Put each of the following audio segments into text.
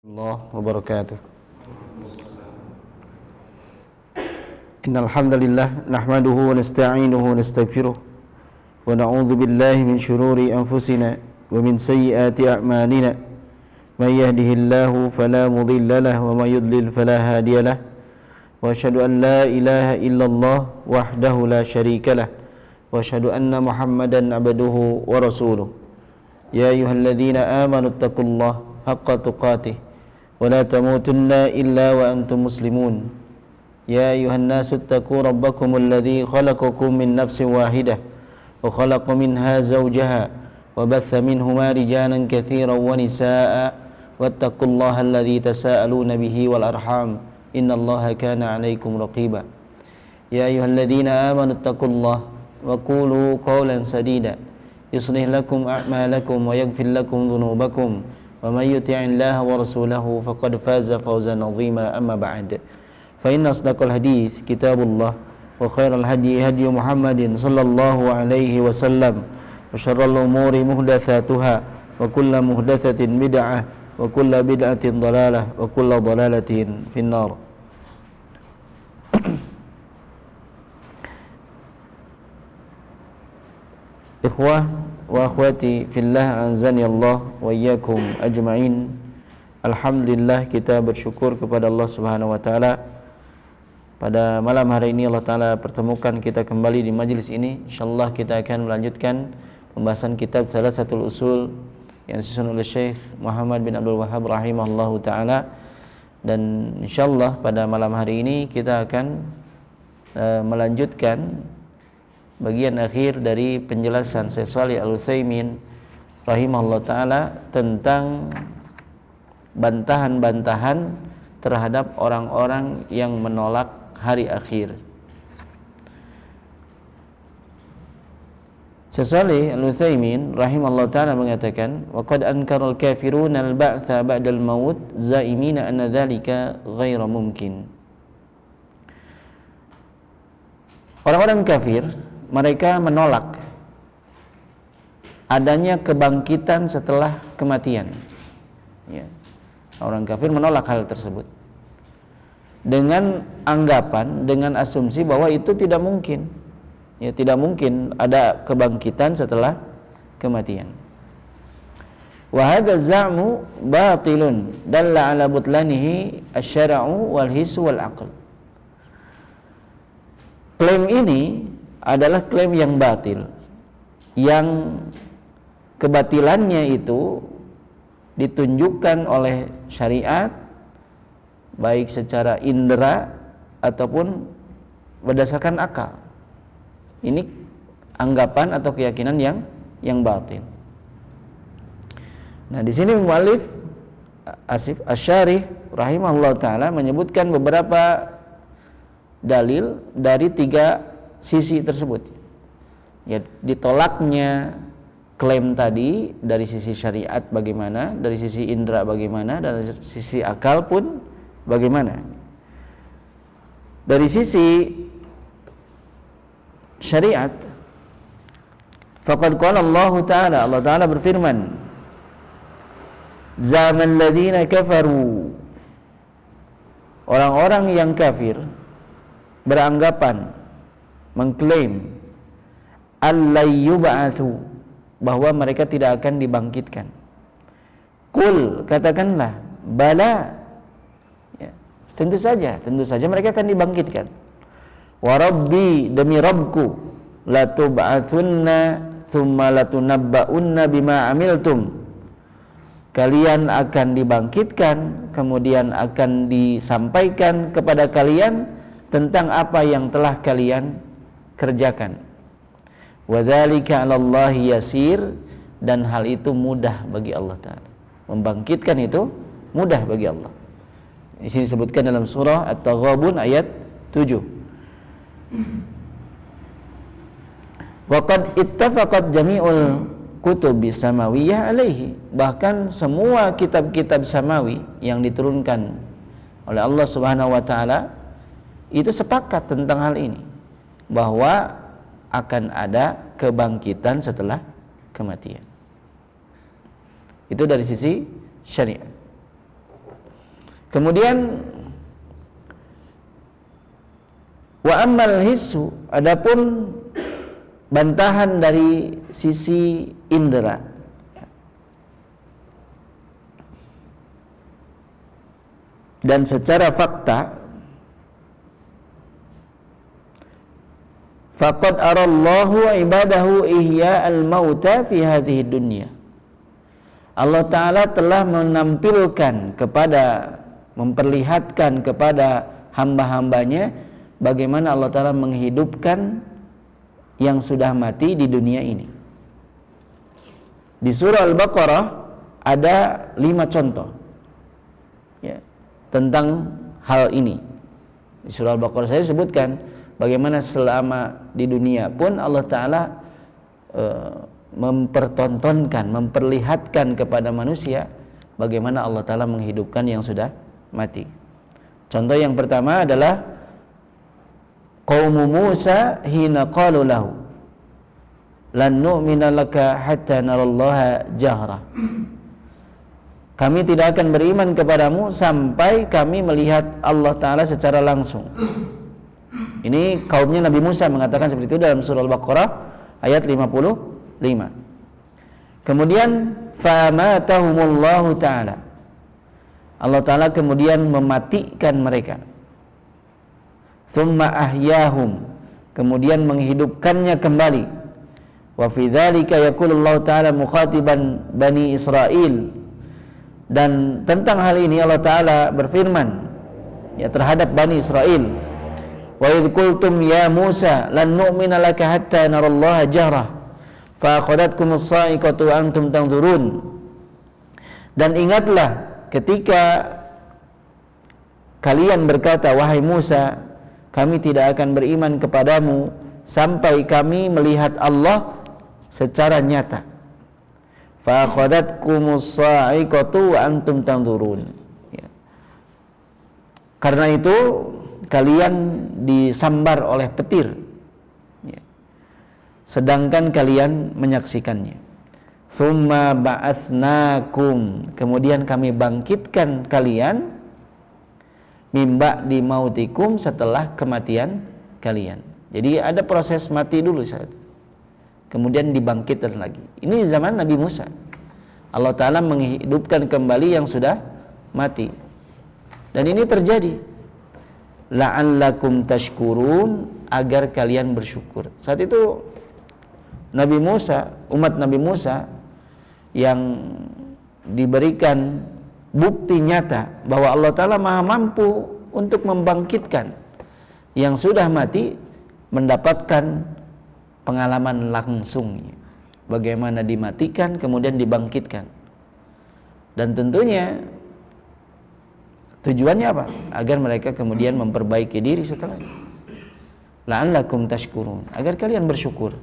الله وبركاته. إن الحمد لله نحمده ونستعينه ونستغفره ونعوذ بالله من شرور أنفسنا ومن سيئات أعمالنا من يهده الله فلا مضل له ومن يضلل فلا هادي له وأشهد أن لا إله إلا الله وحده لا شريك له وأشهد أن محمدا عبده ورسوله يا أيها الذين آمنوا اتقوا الله حق تقاته ولا تموتن إلا وأنتم مسلمون يا أيها الناس اتقوا ربكم الذي خلقكم من نفس واحدة وخلق منها زوجها وبث منهما رجالا كثيرا ونساء واتقوا الله الذي تساءلون به والأرحام إن الله كان عليكم رقيبا يا أيها الذين آمنوا اتقوا الله وقولوا قولا سديدا يصلح لكم أعمالكم ويغفر لكم ذنوبكم ومن يطع الله ورسوله فقد فاز فوزا عظيما أما بعد فإن أصدق الحديث كتاب الله وخير الهدي هدي محمد صلى الله عليه وسلم وشر الأمور محدثاتها وكل محدثة بدعة وكل بدعة ضلالة وكل ضلالة في النار. Ikhwah wa akhwati fillah, anzani Allah wa iyyakum ajma'in. Alhamdulillah, kita bersyukur kepada Allah Subhanahu wa taala. Pada malam hari ini Allah taala pertemukan kita kembali di majelis ini. Insyaallah kita akan melanjutkan pembahasan kitab Thalatsatul Usul yang disusun oleh Syekh Muhammad bin Abdul Wahhab rahimahullahu taala. Dan insyaallah pada malam hari ini kita akan melanjutkan bagian akhir dari penjelasan Syekh Shalih Al-Utsaimin rahimahullah ta'ala tentang bantahan-bantahan terhadap orang-orang yang menolak hari akhir. Syekh Shalih Al-Utsaimin rahimahullah ta'ala mengatakan, wa qad ankara al-kafiruna al-ba'tha ba'da al-maut zaimina anna dzalika ghairu mumkin. Orang-orang kafir mereka menolak adanya kebangkitan setelah kematian. Ya. Orang kafir menolak hal tersebut dengan anggapan, dengan asumsi bahwa itu tidak mungkin. Ya, tidak mungkin ada kebangkitan setelah kematian. Wa hadza za'mu batilun dalla 'ala butlanihi asy-syar'u wal hissu wal 'aql. Klaim ini adalah klaim yang batil, yang kebatilannya itu ditunjukkan oleh syariat baik secara indera ataupun berdasarkan akal. Ini anggapan atau keyakinan yang batil. Nah, di sini muallif Asy-Syarih rahimahullah taala menyebutkan beberapa dalil dari tiga sisi tersebut. Ya, ditolaknya klaim tadi dari sisi syariat bagaimana, dari sisi indera bagaimana, dari sisi akal pun bagaimana. Dari sisi syariat, faqad qala Allah Ta'ala berfirman, zaman ladzina kafaru, orang-orang yang kafir beranggapan, mengklaim allai yub'atsu, bahwa mereka tidak akan dibangkitkan. Qul, katakanlah, bala, ya, tentu saja mereka akan dibangkitkan. Wa rabbi, demi Rabbku, la tub'atsunna tsumma latunabba'unna bima amiltum, kalian akan dibangkitkan, kemudian akan disampaikan kepada kalian tentang apa yang telah kalian kerjakan. Wadzalika 'alallahi yasir, dan hal itu mudah bagi Allah Ta'ala. Membangkitkan itu mudah bagi Allah. Di sini disebutkan dalam surah At-Taghabun ayat 7. Wa qad ittafaqat jami'ul kutubi samawiyah alaihi, bahkan semua kitab-kitab samawi yang diturunkan oleh Allah Subhanahu wa taala itu sepakat tentang hal ini, bahwa akan ada kebangkitan setelah kematian. Itu dari sisi syariat. Kemudian wa ammal hissu, adapun bantahan dari sisi indera, dan secara fakta, faqad arallahu ibadahu ihya'al mauta fi hadhihi dunya. Allah Ta'ala telah menampilkan kepada, memperlihatkan kepada hamba-hambanya bagaimana Allah Ta'ala menghidupkan yang sudah mati di dunia ini. Di surah Al-Baqarah ada 5 contoh ya, tentang hal ini. Di surah Al-Baqarah saya sebutkan bagaimana selama di dunia pun Allah Ta'ala mempertontonkan, memperlihatkan kepada manusia bagaimana Allah Ta'ala menghidupkan yang sudah mati. Contoh yang pertama adalah qaum Musa hina qalu lahu lan nu'mina laka hatta narallaha jahra. Kami tidak akan beriman kepadamu sampai kami melihat Allah Ta'ala secara langsung. Ini kaumnya Nabi Musa mengatakan seperti itu dalam surah Al-Baqarah ayat 55. Kemudian famatahumullahu ta'ala, Allah Ta'ala kemudian mematikan mereka. Thumma ahyahum, kemudian menghidupkannya kembali. Wa fi dzalika yaqulullahu ta'ala mukhatiban Bani Israil, dan tentang hal ini Allah Ta'ala berfirman ya terhadap Bani Israel, wa idh qultum ya Musa lan nu'mina laka hatta narallaha jahra fa akhadhatkumus sa'iqatu wa antum tanzurun. Dan ingatlah ketika kalian berkata, wahai Musa, kami tidak akan beriman kepadamu sampai kami melihat Allah secara nyata. Fa akhadhatkumus sa'iqatu wa antum tanzurun. Ya. Karena itu kalian disambar oleh petir, ya, sedangkan kalian menyaksikannya. Tsumma ba'atsnakum, kemudian kami bangkitkan kalian, mimba di mautikum, setelah kematian kalian. Jadi ada proses mati dulu saat itu, kemudian dibangkitkan lagi. Ini zaman Nabi Musa. Allah Ta'ala menghidupkan kembali yang sudah mati. Dan ini terjadi la'allakum tashkurun, agar kalian bersyukur. Saat itu Nabi Musa, umat Nabi Musa yang diberikan bukti nyata bahwa Allah Ta'ala maha mampu untuk membangkitkan yang sudah mati, mendapatkan pengalaman langsung bagaimana dimatikan kemudian dibangkitkan. Dan tentunya tujuannya apa? Agar mereka kemudian memperbaiki diri setelahnya. La'allakum tashkurun, agar kalian bersyukur,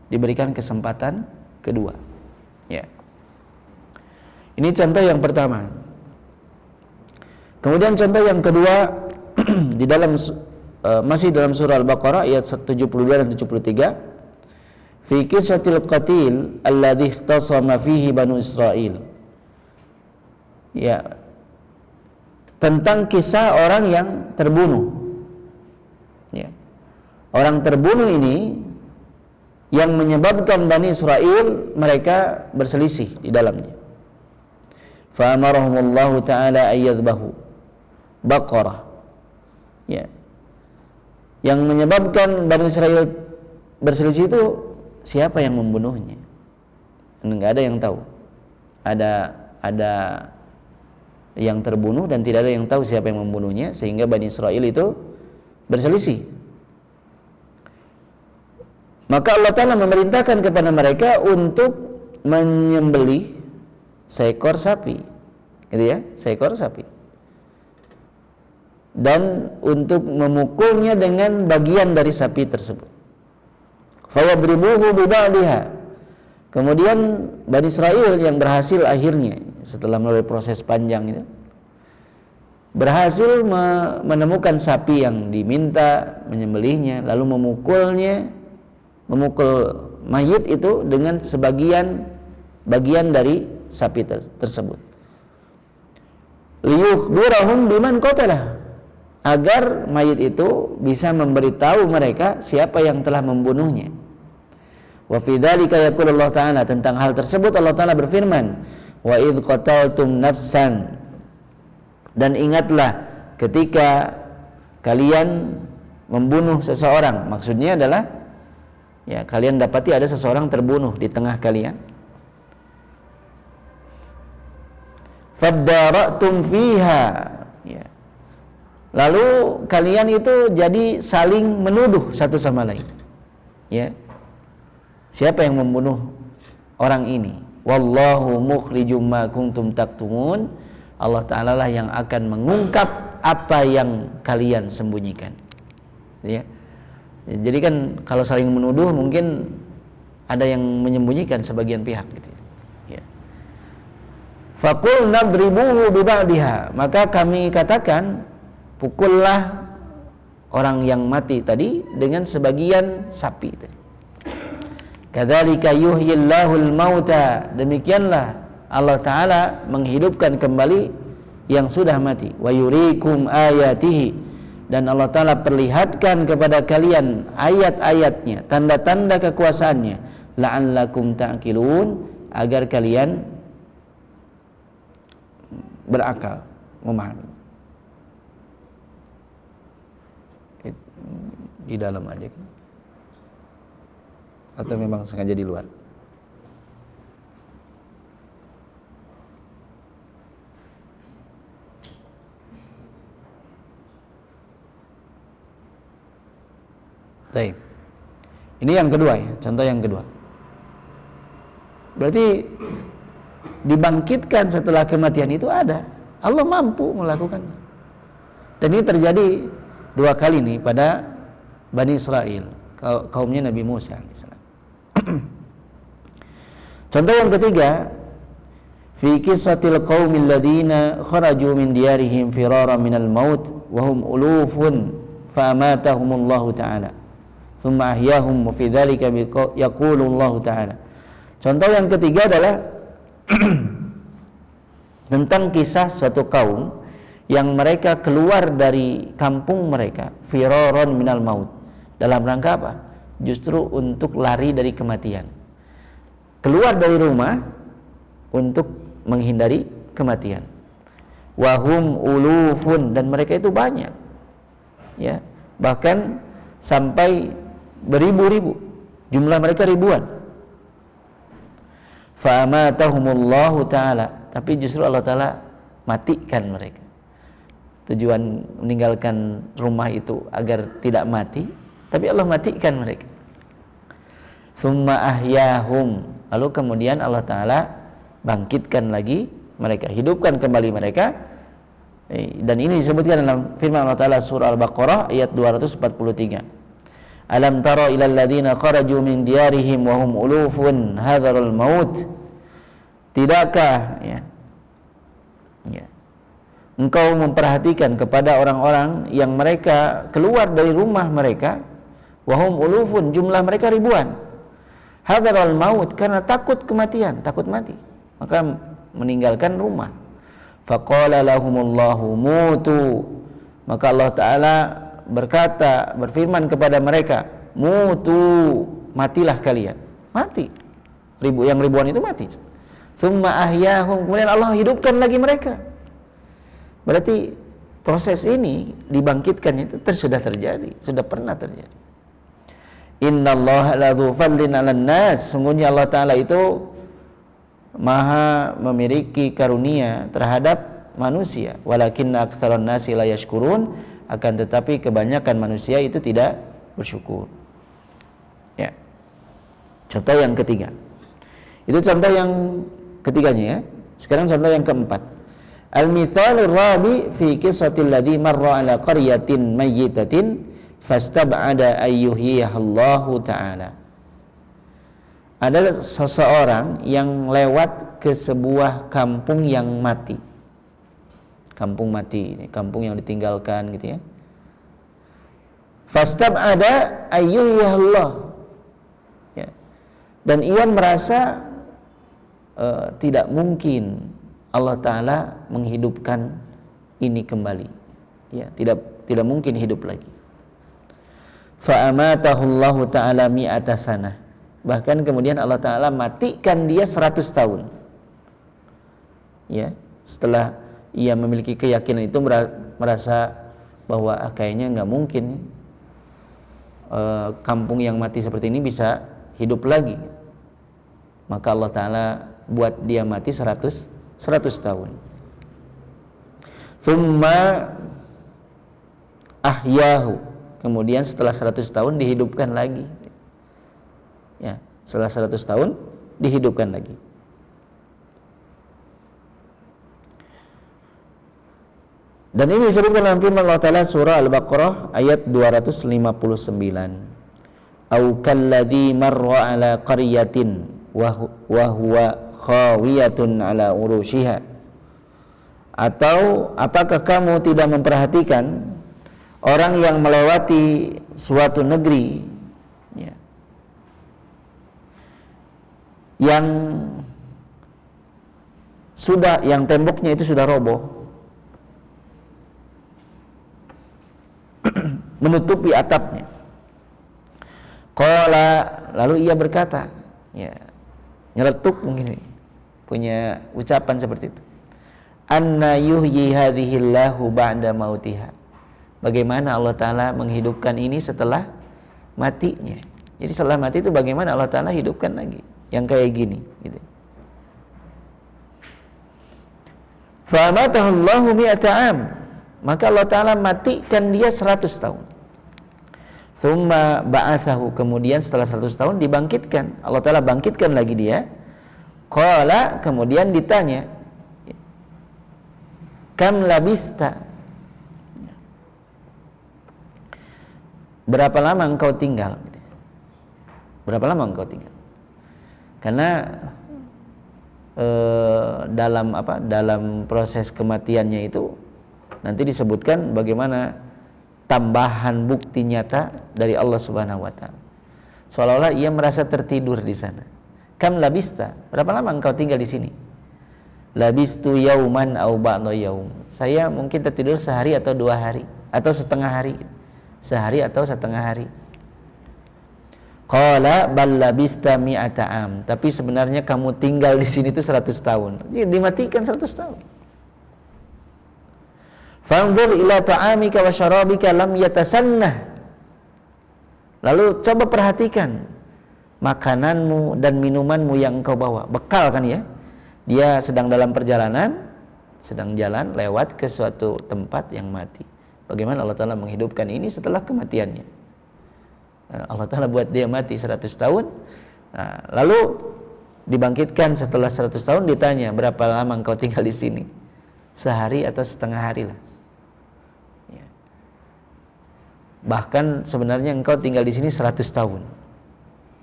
diberikan kesempatan kedua. Ya. Ini contoh yang pertama. Kemudian contoh yang kedua di dalam masih dalam surah Al-Baqarah ayat 72 dan 73. Fi qissatil qatil alladhi ikhtasama fihi Banu Israil. Ya. Tentang kisah orang yang terbunuh. Ya. Orang terbunuh ini yang menyebabkan Bani Israel mereka berselisih di dalamnya. Fa amarahumullahu ta'ala ayyadbahu baqarah. Ya. Yang menyebabkan Bani Israel berselisih itu siapa yang membunuhnya? Enggak ada yang tahu. Ada yang terbunuh dan tidak ada yang tahu siapa yang membunuhnya, sehingga Bani Israel itu berselisih. Maka Allah Ta'ala memerintahkan kepada mereka untuk menyembelih seekor sapi, gitu ya, seekor sapi, dan untuk memukulnya dengan bagian dari sapi tersebut. Fayadribuhu biba'diha. Kemudian Bani Israel yang berhasil akhirnya setelah melalui proses panjang itu berhasil menemukan sapi yang diminta, menyembelihnya, lalu memukul mayit itu dengan bagian dari sapi tersebut. liyukhbirahum biman qatalah, agar mayit itu bisa memberitahu mereka siapa yang telah membunuhnya. Wa fi dzalika yaqulu Allah Ta'ala, tentang hal tersebut Allah Ta'ala berfirman, wa idz qataltum nafsan, dan ingatlah ketika kalian membunuh seseorang. Maksudnya adalah ya, kalian dapati ada seseorang terbunuh di tengah kalian. Faddara'tum fiha, ya. Lalu kalian itu jadi saling menuduh satu sama lain. Ya. Siapa yang membunuh orang ini? Wallahu mukhrijum ma kuntum taktumun. Allah Ta'ala lah yang akan mengungkap apa yang kalian sembunyikan. Ya. Jadi kan kalau saling menuduh mungkin ada yang menyembunyikan sebagian pihak gitu ya. Faqul nadribuhu biba'diha, maka kami katakan pukullah orang yang mati tadi dengan sebagian sapi tadi. Kadzalika yuhyillahul mauta, demikianlah Allah Ta'ala menghidupkan kembali yang sudah mati. Wa yurikum ayatihi, dan Allah Ta'ala perlihatkan kepada kalian ayat-ayatnya, tanda-tanda kekuasaannya, la'allakum ta'qilun, agar kalian berakal, memahami. Di dalam aja kan? Atau memang sengaja di luar? Baik. Ini yang kedua ya, contoh yang kedua. Berarti dibangkitkan setelah kematian itu ada. Allah mampu melakukannya. Dan ini terjadi 2 kali nih pada Bani Israel, kaumnya Nabi Musa alaihissalam. Contoh yang ketiga, fi qissatil qaumil ladina kharaju min diyarihim firaran minal maut wa hum ulufun fa amatahumullahu ta'ala thumma ahyahum wa fi dzalika yaqulu Allah Ta'ala. Contoh yang ketiga adalah tentang kisah suatu kaum yang mereka keluar dari kampung mereka firaran minal maut, dalam rangka apa? Justru untuk lari dari kematian. Keluar dari rumah untuk menghindari kematian. Wahum ulufun, dan mereka itu banyak. Ya, bahkan sampai beribu-ribu, jumlah mereka ribuan. Fa'amatahumullahu ta'ala, tapi justru Allah Ta'ala matikan mereka. Tujuan meninggalkan rumah itu agar tidak mati, tapi Allah matikan mereka. Summa ahyahum, lalu kemudian Allah Ta'ala bangkitkan lagi mereka, hidupkan kembali mereka. Dan ini disebutkan dalam firman Allah Ta'ala surah Al-Baqarah ayat 243. Alam tara ilal ladina kharaju min diyarihim wa hum ulufun hadharul maut. Tidakkah ya, engkau memperhatikan kepada orang-orang yang mereka keluar dari rumah mereka, wa hum ulufun, jumlah mereka ribuan, hadharul maut, karena takut kematian, takut mati, maka meninggalkan rumah. Faqala lahumullahu mutu, maka Allah Ta'ala berkata, berfirman kepada mereka, mutu, matilah kalian, mati. Yang ribuan itu mati. Tsumma ahyahum, kemudian Allah hidupkan lagi mereka. Berarti proses ini dibangkitkan itu sudah terjadi, sudah pernah terjadi. Innallaha ladzu fadlin 'alan nas, sungguhnya Allah Ta'ala itu maha memiliki karunia terhadap manusia. Walakinna aktsaran nasi la yashkurun, akan tetapi kebanyakan manusia itu tidak bersyukur. Ya. Contoh yang ketiga. Itu contoh yang ketiganya ya. Sekarang contoh yang keempat. Al-mithalur rabi fi qissatil ladzi marra ala qaryatin mayyitatin fastab'ada ayyuhiyahallahu ta'ala. Ada seseorang yang lewat ke sebuah kampung yang mati. Kampung mati, kampung yang ditinggalkan gitu ya. Fastab'ada ayyuhiyahallah. Ya. Dan ia merasa tidak mungkin Allah Ta'ala menghidupkan ini kembali, ya, tidak mungkin hidup lagi. Fa amatahullahu ta'ala mi'ata sanah. Bahkan kemudian Allah Ta'ala matikan dia 100 tahun. Ya, setelah ia memiliki keyakinan itu, merasa bahwa kayaknya nggak mungkin kampung yang mati seperti ini bisa hidup lagi. Maka Allah Ta'ala buat dia mati 100 tahun. Thumma ahyahu. Kemudian setelah 100 tahun dihidupkan lagi. Ya, setelah 100 tahun dihidupkan lagi. Dan ini disebutkan dalam firman Allah Ta'ala surah Al-Baqarah ayat 259. Au kalladzi marra ala qaryatin wa huwa khawiyatun ala urushiha. Atau apakah kamu tidak memperhatikan orang yang melewati suatu negeri, ya, yang temboknya itu sudah roboh, menutupi atapnya. Qala, lalu ia berkata, ya, nyeletuk mungkin punya ucapan seperti itu. Anna yuhyi hadhillahu ba'da mautiha. Bagaimana Allah Ta'ala menghidupkan ini setelah matinya. Jadi setelah mati itu bagaimana Allah Ta'ala hidupkan lagi yang kayak gini gitu. Fa amatahullahu mi'ata am. Maka Allah Ta'ala matikan dia 100 tahun. Thumma ba'athahu. Kemudian setelah 100 tahun dibangkitkan. Allah Ta'ala bangkitkan lagi dia. Qala, kemudian ditanya, kam labista? Berapa lama engkau tinggal? Berapa lama engkau tinggal? Karena dalam proses kematiannya itu nanti disebutkan bagaimana tambahan bukti nyata dari Allah Subhanahu wa taala. Seolah-olah ia merasa tertidur di sana. Kam labista? Berapa lama engkau tinggal di sini? Labistu yauman au ba'da yaum. Saya mungkin tertidur sehari atau 2 hari atau setengah hari. Sehari atau setengah hari. Qala bal labista mi'ata am. Tapi sebenarnya kamu tinggal di sini itu 100 tahun. Jadi dimatikan 100 tahun. Fanzur ila ta'amika wa syarabika lam yatasannah. Lalu coba perhatikan makananmu dan minumanmu yang engkau bawa. Bekal kan ya? Dia sedang dalam perjalanan, sedang jalan lewat ke suatu tempat yang mati. Bagaimana Allah Ta'ala menghidupkan ini setelah kematiannya. Allah Ta'ala buat dia mati 100 tahun. Nah, lalu dibangkitkan setelah 100 tahun, ditanya, berapa lama engkau tinggal di sini? Sehari atau setengah hari lah. Ya. Bahkan sebenarnya engkau tinggal di sini 100 tahun.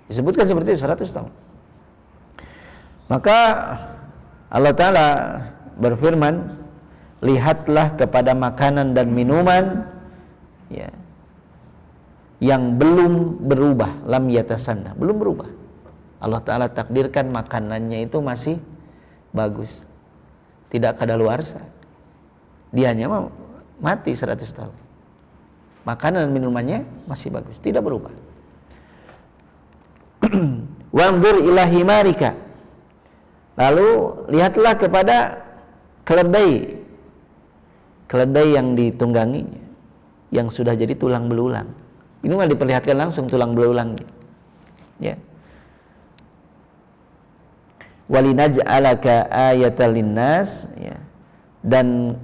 Disebutkan seperti itu, 100 tahun. Maka Allah Ta'ala berfirman, lihatlah kepada makanan dan minuman, ya, yang belum berubah, lam yatasanna, belum berubah. Allah Ta'ala takdirkan makanannya itu masih bagus, tidak kadaluarsa. Dia hanya mati 100 tahun. Makanan dan minumannya masih bagus, tidak berubah. Wanzur ila himarika. Lalu lihatlah kepada keledai yang ditungganginya, yang sudah jadi tulang belulang. Ini malah diperlihatkan langsung tulang belulangnya. Ya. Walinaj'alaka ayatal linnas, ya. Dan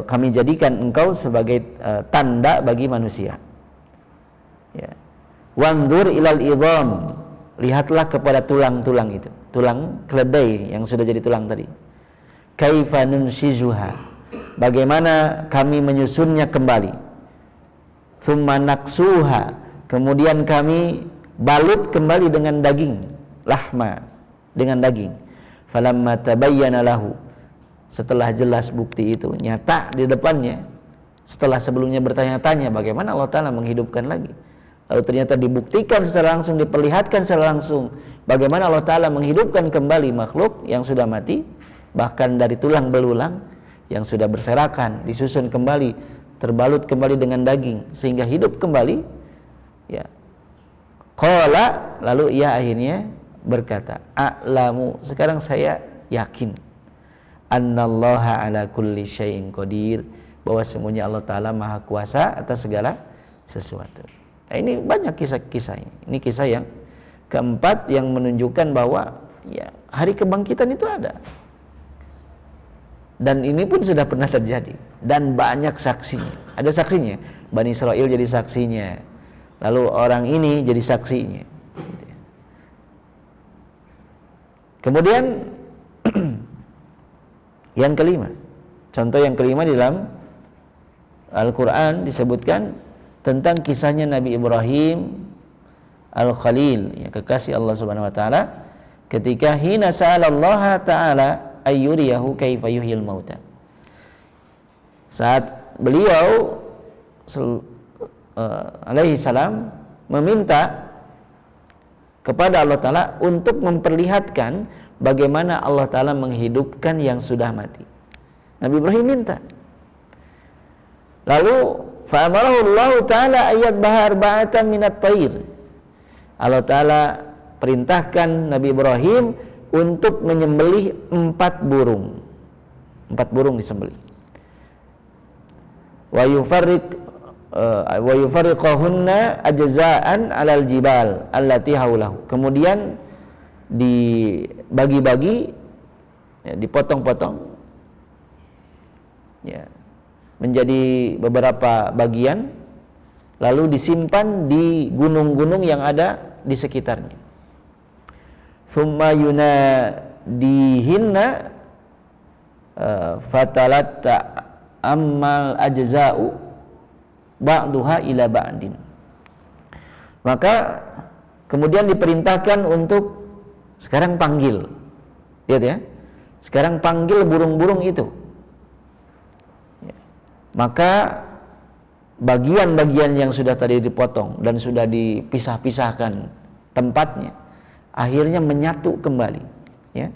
kami jadikan engkau sebagai tanda bagi manusia. Ya. Wanzur ilal idham. Lihatlah kepada tulang-tulang itu, tulang keledai yang sudah jadi tulang tadi. Kaifa nunshizuha. Bagaimana kami menyusunnya kembali. Tsumma naksuha. Kemudian kami balut kembali dengan daging, lahma, dengan daging. Falamma tabayyana lahu. Setelah jelas bukti itu nyata di depannya, setelah sebelumnya bertanya-tanya bagaimana Allah Ta'ala menghidupkan lagi, lalu ternyata dibuktikan secara langsung, diperlihatkan secara langsung bagaimana Allah Ta'ala menghidupkan kembali makhluk yang sudah mati, bahkan dari tulang belulang. yang sudah berserakan, disusun kembali, terbalut kembali dengan daging sehingga hidup kembali. Ya. Qala, lalu ia akhirnya berkata, a'lamu, sekarang saya yakin, annallaha ala kulli syai'in qadir, bahwa semuanya Allah Ta'ala maha kuasa atas segala sesuatu. Nah, ini banyak kisah-kisahnya. Ini kisah yang keempat yang menunjukkan bahwa ya, hari kebangkitan itu ada. Dan ini pun sudah pernah terjadi. Dan banyak saksinya. Ada saksinya. Bani Israel jadi saksinya. Lalu orang ini jadi saksinya. Kemudian yang kelima. Contoh yang kelima di dalam Al-Quran disebutkan tentang kisahnya Nabi Ibrahim Al-Khalil, ya, kekasih Allah Subhanahu wa taala, ketika hina sa'alallaha ta'ala ayyuriyahu kaifa yuhyil mauta. Saat beliau alaihi salam meminta kepada Allah Ta'ala untuk memperlihatkan bagaimana Allah Ta'ala menghidupkan yang sudah mati. Nabi Ibrahim minta. Lalu fa'amarahu Allah Ta'ala ayat bahar ba'atan minat tair. Allah Ta'ala perintahkan Nabi Ibrahim untuk menyembelih 4 burung. 4 burung disembelih. Wa yufarriqahunna ajza'an 'alal jibal allati haulahu. Kemudian dibagi-bagi, ya, dipotong-potong, ya, menjadi beberapa bagian, lalu disimpan di gunung-gunung yang ada di sekitarnya. Summa yunadihinna fatalatta ammal ajza'u ba'duha ila ba'din. Maka kemudian diperintahkan untuk sekarang panggil. Lihat ya. Sekarang panggil burung-burung itu. Maka bagian-bagian yang sudah tadi dipotong dan sudah dipisah-pisahkan tempatnya akhirnya menyatu kembali, ya.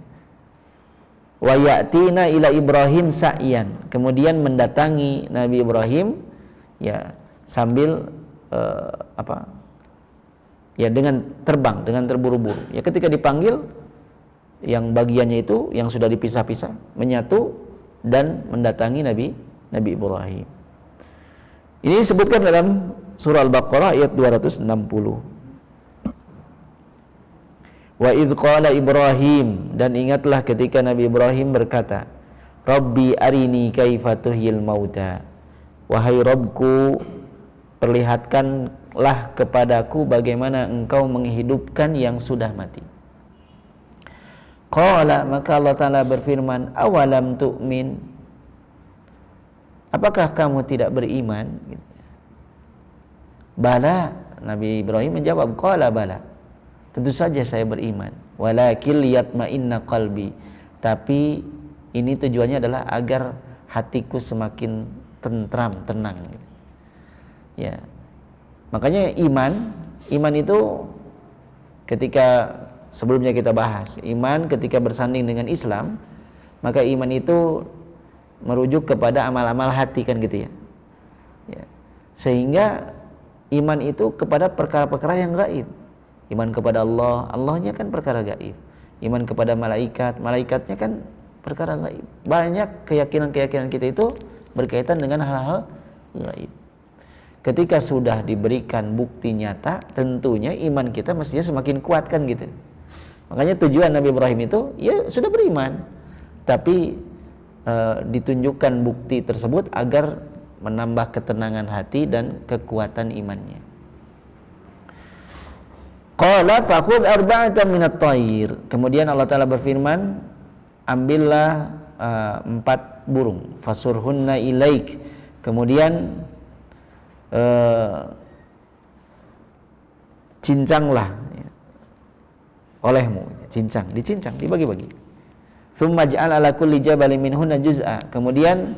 Wa ya'tina ila Ibrahim sa'yan, kemudian mendatangi Nabi Ibrahim, ya, sambil ya, dengan terbang, dengan terburu-buru. Ya, ketika dipanggil, yang bagiannya itu yang sudah dipisah-pisah menyatu dan mendatangi Nabi Ibrahim. Ini disebutkan dalam surah Al-Baqarah ayat 260. Wa idh qala Ibrahim, dan ingatlah ketika Nabi Ibrahim berkata, Rabbi arini kaifa tuhyil mauta, wahai Rabbku, perlihatkanlah kepadaku bagaimana engkau menghidupkan yang sudah mati. Qala, maka Allah Ta'ala berfirman, awalam tu'min, apakah kamu tidak beriman? Bala, Nabi Ibrahim menjawab, qala bala, tentu saja saya beriman. Walakin liyatma'inna qalbi, tapi ini tujuannya adalah agar hatiku semakin tentram, tenang. Ya, makanya iman itu ketika sebelumnya kita bahas, iman ketika bersanding dengan Islam, maka iman itu merujuk kepada amal-amal hati, kan gitu ya. Ya. Sehingga iman itu kepada perkara-perkara yang gaib. Iman kepada Allah, Allahnya kan perkara gaib. Iman kepada malaikat, malaikatnya kan perkara gaib. Banyak keyakinan-keyakinan kita itu berkaitan dengan hal-hal gaib. Ketika sudah diberikan bukti nyata, tentunya iman kita mestinya semakin kuat, kan gitu. Makanya tujuan Nabi Ibrahim itu, ya sudah beriman, tapi ditunjukkan bukti tersebut agar menambah ketenangan hati dan kekuatan imannya. Qala fakhudh arba'atan minat thair. Kemudian Allah Ta'ala berfirman, ambillah 4 burung, fasurhunna ilaik. Kemudian cincanglah, ya, olehmu, dicincang, dibagi-bagi. Tsumma ja'al ala kulli jabalin minhunna juz'a. Kemudian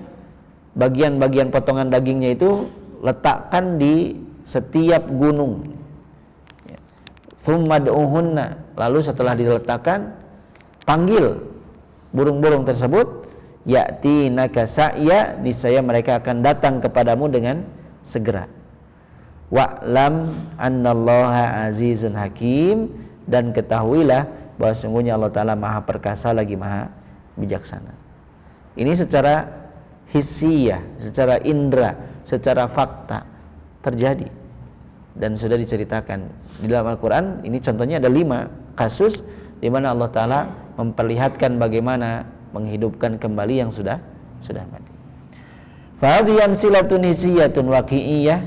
bagian-bagian potongan dagingnya itu letakkan di setiap gunung. Tsumma du'uhunna, lalu setelah diletakkan panggil burung-burung tersebut, ya'tinaka sa'ya, niscaya mereka akan datang kepadamu dengan segera. Wa'lam annallaha azizun hakim, dan ketahuilah bahwa sungguhnya Allah Ta'ala maha perkasa lagi maha bijaksana. Ini secara hissiyah, secara indera, secara fakta terjadi dan sudah diceritakan di dalam Al-Quran. Ini contohnya ada 5 kasus di mana Allah Ta'ala memperlihatkan bagaimana menghidupkan kembali yang sudah mati. Fahadhiyan silatun hissiyatun waqi'iyah,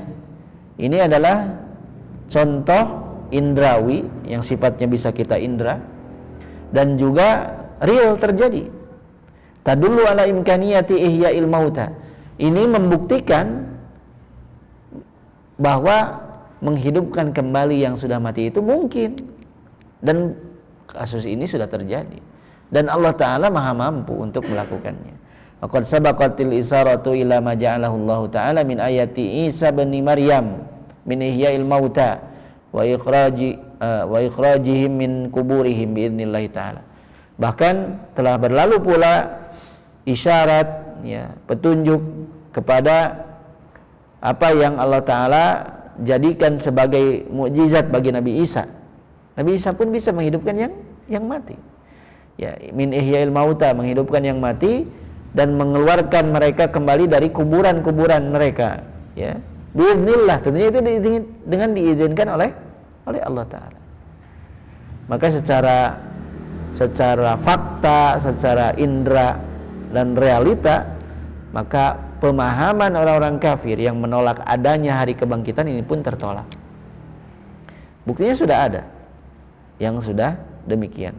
ini adalah contoh indrawi yang sifatnya bisa kita indra dan juga real terjadi. Tadullu ala imkaniyati ihya'il mauta, ini membuktikan bahwa menghidupkan kembali yang sudah mati itu mungkin, dan kasus ini sudah terjadi dan Allah Ta'ala maha mampu untuk melakukannya. Faqad sabaqatil isaratu ila ma ja'alahu Allah Ta'ala min ayati Isa bin Maryam min ihya'il mauta wa ikhrajihim min kuburihim biidznillah ta'ala. Bahkan telah berlalu pula isyarat, ya, petunjuk kepada apa yang Allah Ta'ala jadikan sebagai mukjizat bagi Nabi Isa. Nabi Isa pun bisa menghidupkan yang mati. Ya, min ihya'il mauta, menghidupkan yang mati dan mengeluarkan mereka kembali dari kuburan-kuburan mereka. Ya, biiznillah, tentunya itu dengan diizinkan oleh Allah Ta'ala. Maka secara fakta, secara indera dan realita, maka pemahaman orang-orang kafir yang menolak adanya hari kebangkitan ini pun tertolak. Buktinya sudah ada yang sudah demikian.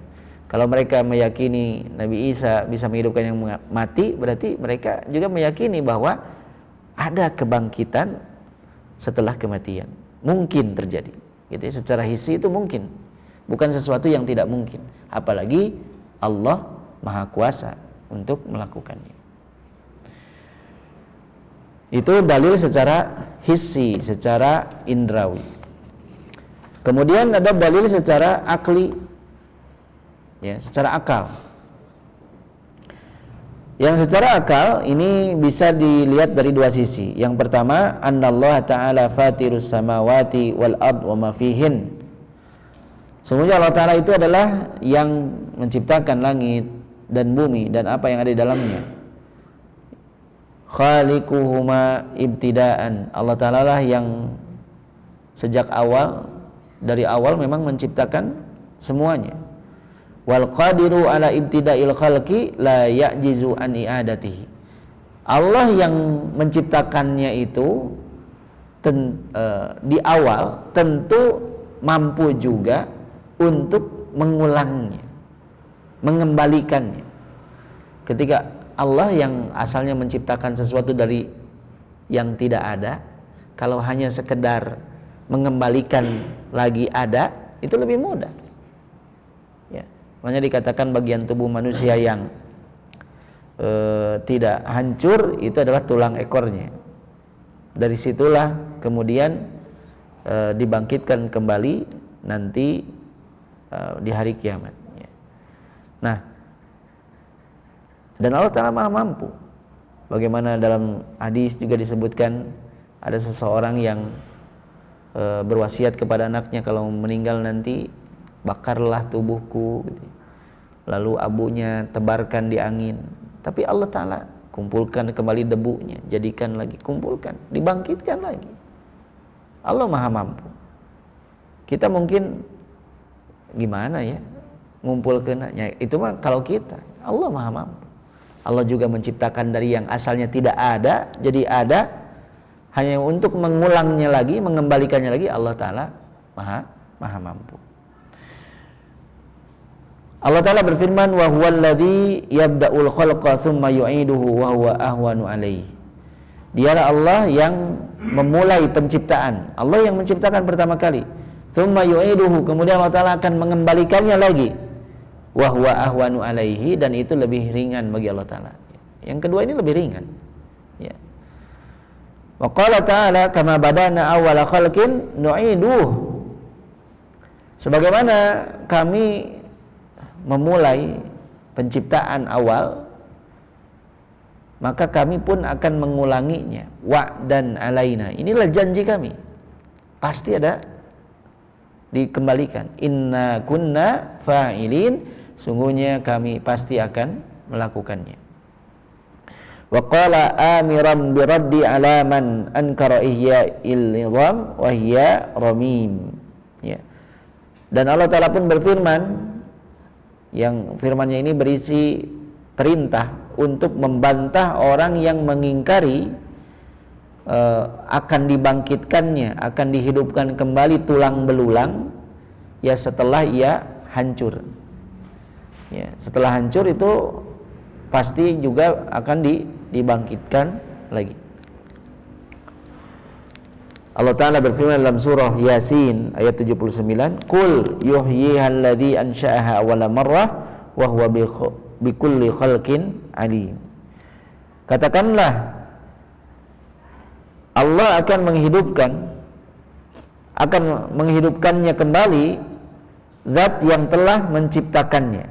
Kalau mereka meyakini Nabi Isa bisa menghidupkan yang mati, berarti mereka juga meyakini bahwa ada kebangkitan setelah kematian. Mungkin terjadi. Gitu ya, secara hissi itu mungkin. Bukan sesuatu yang tidak mungkin. Apalagi Allah Maha Kuasa untuk melakukannya. Itu dalil secara hissi, secara indrawi. Kemudian ada dalil secara akli, ya, secara akal. Yang secara akal ini bisa dilihat dari 2 sisi. Yang pertama, annallaha ta'ala fatirus samawati wal ard wa ma fihin. Sungguhnya Allah Ta'ala itu adalah yang menciptakan langit dan bumi dan apa yang ada di dalamnya. Khaliquhuma ibtidaan. Allah Ta'ala lah yang sejak awal, dari awal memang menciptakan semuanya. Wal qadiru ala ibtida'il khalqi la ya'jizu an i'adatihi. Allah yang menciptakannya itu di awal tentu mampu juga untuk mengulangnya, mengembalikannya. Ketika Allah yang asalnya menciptakan sesuatu dari yang tidak ada, kalau hanya sekedar mengembalikan lagi ada, itu lebih mudah. Ya, makanya dikatakan bagian tubuh manusia yang tidak hancur itu adalah tulang ekornya. Dari situlah kemudian dibangkitkan kembali nanti di hari kiamat. Ya. Nah, dan Allah Ta'ala maha mampu. Bagaimana dalam hadis juga disebutkan ada seseorang yang berwasiat kepada anaknya, kalau meninggal nanti bakarlah tubuhku, gitu. Lalu abunya tebarkan di angin. Tapi Allah Ta'ala kumpulkan kembali debunya, jadikan lagi, kumpulkan, dibangkitkan lagi. Allah maha mampu. Kita mungkin gimana ya ngumpulkannya, itu mah kalau kita. Allah maha mampu. Allah juga menciptakan dari yang asalnya tidak ada jadi ada, hanya untuk mengulangnya lagi, mengembalikannya lagi. Allah Ta'ala maha mampu. Allah Ta'ala berfirman, wa huwallazi yabda'ul khalqa tsumma yu'iduhu wa huwa ahwanu alaihi. Dialah Allah yang memulai penciptaan. Allah yang menciptakan pertama kali. Tsumma yu'iduhu, kemudian Allah Ta'ala akan mengembalikannya lagi. Wa huwa ahwanu alaihi, dan itu lebih ringan bagi Allah Ta'ala. Yang kedua ini lebih ringan. Ya. Wa qala ta'ala kama badana awwala khalqin nu'iduhu. Sebagaimana kami memulai penciptaan awal, maka kami pun akan mengulanginya. Wa'dan alaina, inilah janji kami, pasti ada dikembalikan. Inna kunna fa'ilin, sungguhnya kami pasti akan melakukannya. Wa qala amiran biraddi ala man ankara ihya'il nizam wa hiya ramim. Ya. Dan Allah Ta'ala pun berfirman, yang firmannya ini berisi perintah untuk membantah orang yang mengingkari akan dibangkitkannya, akan dihidupkan kembali tulang belulang ya setelah ia hancur. Ya, setelah hancur itu pasti juga akan dibangkitkan lagi. Allah Ta'ala berfirman dalam surah Yasin ayat 79, Qul yuhyihal ladzi ansha'aha awwala marrah wa huwa bikulli khalqin alim. Katakanlah, Allah akan menghidupkannya kembali zat yang telah menciptakannya.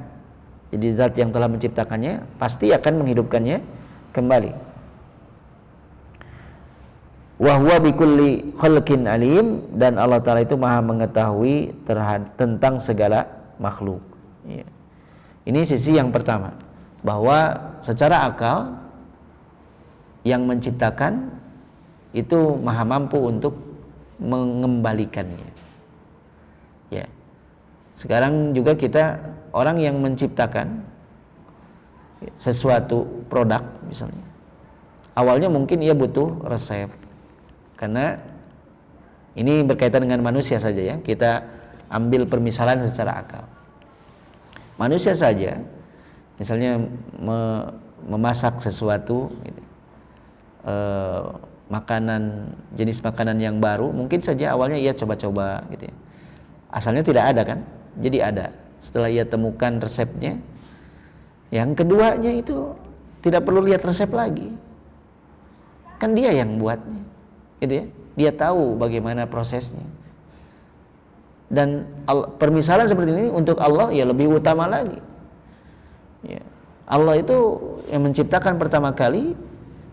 Jadi zat yang telah menciptakannya pasti akan menghidupkannya kembali. Wa huwa bikulli khalqin alim, dan Allah Ta'ala itu maha mengetahui tentang segala makhluk. Ya. Ini sisi yang pertama, bahwa secara akal yang menciptakan itu maha mampu untuk mengembalikannya. Ya. Sekarang juga kita, orang yang menciptakan sesuatu produk misalnya, awalnya mungkin ia butuh resep, karena ini berkaitan dengan manusia saja ya, kita ambil permisalan secara akal. Manusia saja misalnya memasak sesuatu gitu, jenis makanan yang baru, mungkin saja awalnya ia coba-coba gitu ya. Asalnya tidak ada kan, jadi ada. Setelah ia temukan resepnya, yang keduanya itu tidak perlu lihat resep lagi, kan dia yang buatnya gitu ya, dia tahu bagaimana prosesnya. Dan permisalan seperti ini untuk Allah ya lebih utama lagi ya. Allah itu yang menciptakan pertama kali,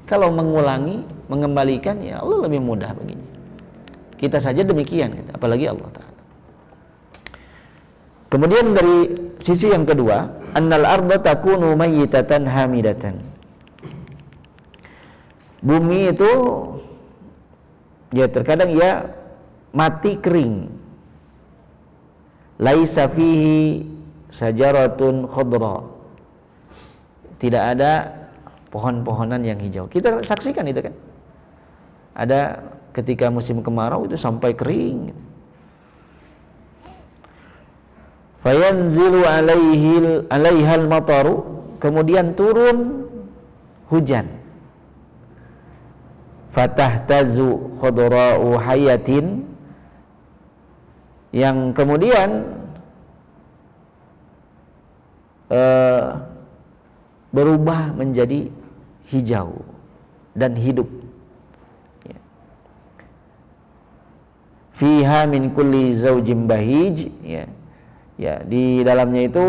kalau mengulangi, mengembalikan ya Allah lebih mudah baginya. Kita saja demikian gitu, apalagi Allah Ta'ala. Kemudian dari sisi yang kedua, annal arda takunu mayyitatan hamidatan. Bumi itu ya terkadang ia mati kering. Laisa fihi sajaratun khadra. Tidak ada pohon-pohonan yang hijau. Kita saksikan itu kan. Ada ketika musim kemarau itu sampai kering. Fayanzilu alaihal mataru, kemudian turun hujan. Fatahtazu khadra'u hayatin, yang kemudian berubah menjadi hijau dan hidup. Ya. Fiha min kulli zaujin bahij, ya. Ya, di dalamnya itu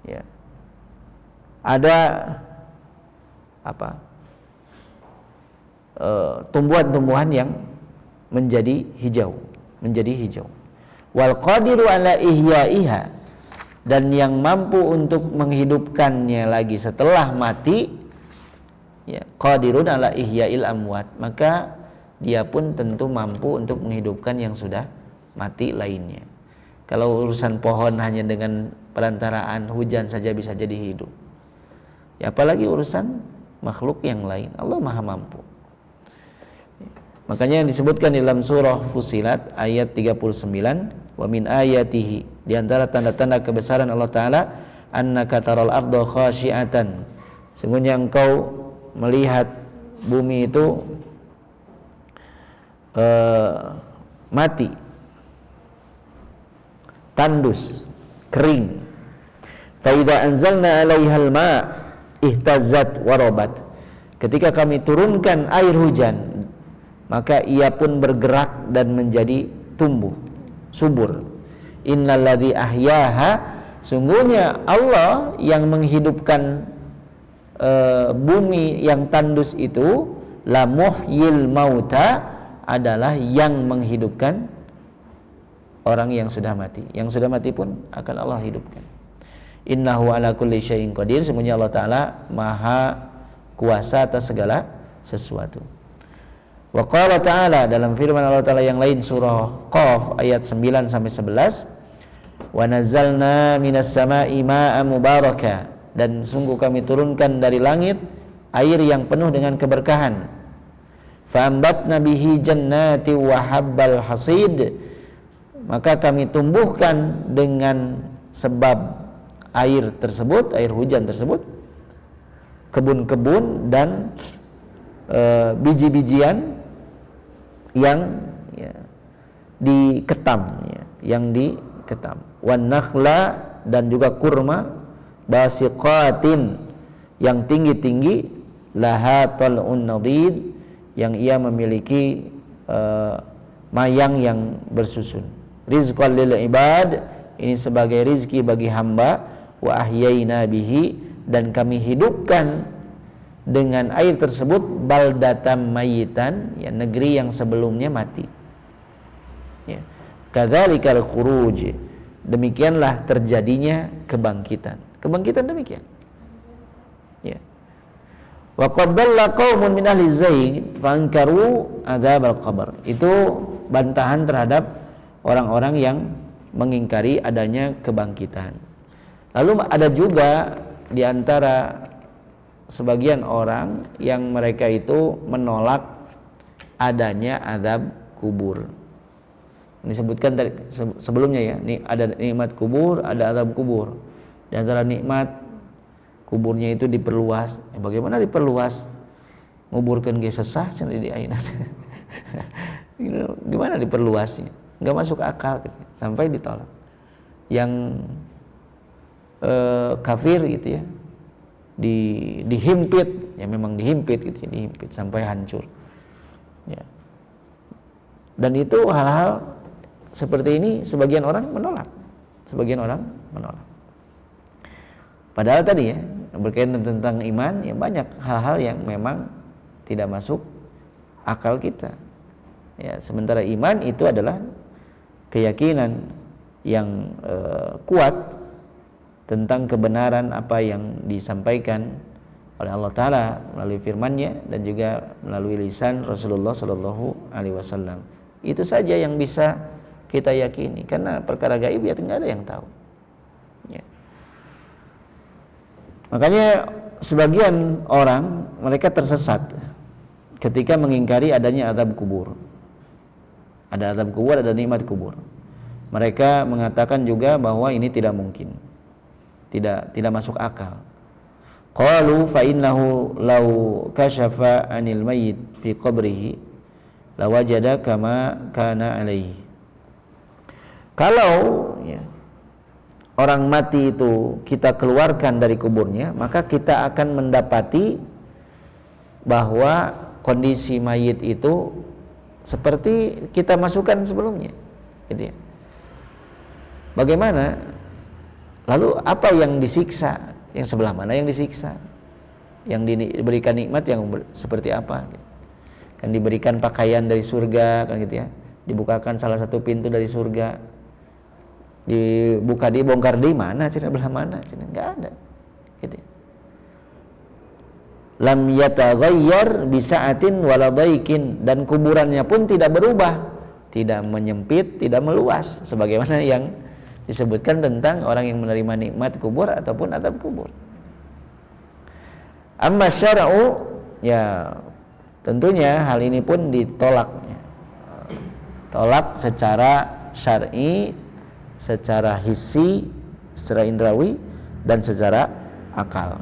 ya ada apa? Tumbuhan-tumbuhan yang menjadi hijau. Wal qadiru ala ihyaiha, dan yang mampu untuk menghidupkannya lagi setelah mati, ya, qadirun ala ihyail amwat, maka dia pun tentu mampu untuk menghidupkan yang sudah mati lainnya. Kalau urusan pohon hanya dengan perantaraan hujan saja bisa jadi hidup, ya apalagi urusan makhluk yang lain. Allah maha mampu. Makanya yang disebutkan dalam surah Fussilat ayat 39, wa min ayatihi, di antara tanda-tanda kebesaran Allah Ta'ala, annaka taral arda khasyi'atan, sesungguhnya engkau melihat bumi itu mati, tandus, kering. Fa idza anzalna 'alaihal ma' ihtazzat warabat, ketika kami turunkan air hujan, maka ia pun bergerak dan menjadi tumbuh subur. Innalladzi ahyaha, Sungguhnya Allah yang menghidupkan bumi yang tandus itu, la muhyil mauta, adalah yang menghidupkan orang yang sudah mati. Yang sudah mati pun akan Allah hidupkan. Innahu ala kulli syai'in qadir. Sungguhnya Allah Ta'ala maha kuasa atas segala sesuatu. Wa qala ta'ala, dalam firman Allah Ta'ala yang lain, surah Qaf ayat 9 sampai 11, wa nazzalna minas sama'i ma'an mubaraka, dan sungguh kami turunkan dari langit air yang penuh dengan keberkahan. Fa'ambatna bihi jannati wa habbal hasid, maka kami tumbuhkan dengan sebab air tersebut, air hujan tersebut, kebun-kebun dan biji-bijian yang diketam, yang diketam. Wan nakhla, dan juga kurma, basiqatin, yang tinggi-tinggi, laha tal'un nadid, yang ia memiliki mayang yang bersusun. Rizqan lil ibad, ini sebagai rizki bagi hamba. Wa ahyayna bihi, dan kami hidupkan dengan air tersebut baldatan mayitan, ya, negeri yang sebelumnya mati. Ya. Kadzalikal khuruj, demikianlah terjadinya kebangkitan. Kebangkitan demikian. Ya. Wa qad dalla qaumun min ahli zaid fankaru adzabal qabr. Itu bantahan terhadap orang-orang yang mengingkari adanya kebangkitan. Lalu ada juga di antara sebagian orang yang mereka itu menolak adanya azab kubur. Disebutkan tadi sebelumnya, ya, ada nikmat kubur, ada azab kubur. Di antara nikmat kuburnya itu diperluas. Bagaimana diperluas? Nguburkeun ge sesah cenah di ayeuna. Gimana diperluasnya? Enggak masuk akal gitu. Sampai ditolak. Yang kafir gitu, ya, dihimpit, ya memang dihimpit gitu, ya, dihimpit sampai hancur. Ya. Dan itu hal-hal seperti ini sebagian orang menolak. Sebagian orang menolak. Padahal tadi, ya, berkaitan tentang iman, ya banyak hal-hal yang memang tidak masuk akal kita. Ya, sementara iman itu adalah keyakinan yang kuat tentang kebenaran apa yang disampaikan oleh Allah Ta'ala melalui firman-Nya dan juga melalui lisan Rasulullah Sallallahu Alaihi Wasallam. Itu saja yang bisa kita yakini, karena perkara gaib ya tidak ada yang tahu. Ya. Makanya sebagian orang mereka tersesat ketika mengingkari adanya azab kubur. Ada azab kubur, ada nikmat kubur. Mereka mengatakan juga bahwa ini tidak mungkin, tidak masuk akal. Qalu fa innahu law kashafa 'anil mayyit fi qabrihi lawajada kama kana alaihi. Kalau, ya, orang mati itu kita keluarkan dari kuburnya, maka kita akan mendapati bahwa kondisi mayit itu seperti kita masukkan sebelumnya, gitu, ya. Bagaimana? Lalu apa yang disiksa? Yang sebelah mana yang disiksa? Yang diberikan nikmat yang seperti apa? Gitu. Kan diberikan pakaian dari surga, kan gitu, ya. Dibukakan salah satu pintu dari surga. Dibongkar di mana? Cina belah mana? Cina enggak ada. Gitu. Lam yataghayyar bisa'atin wala dhaikin, dan kuburannya pun tidak berubah, tidak menyempit, tidak meluas sebagaimana yang disebutkan tentang orang yang menerima nikmat kubur ataupun azab kubur. Amma syara'u, ya tentunya hal ini pun ditolak. Tolak secara syar'i, secara hissi, secara indrawi, dan secara akal.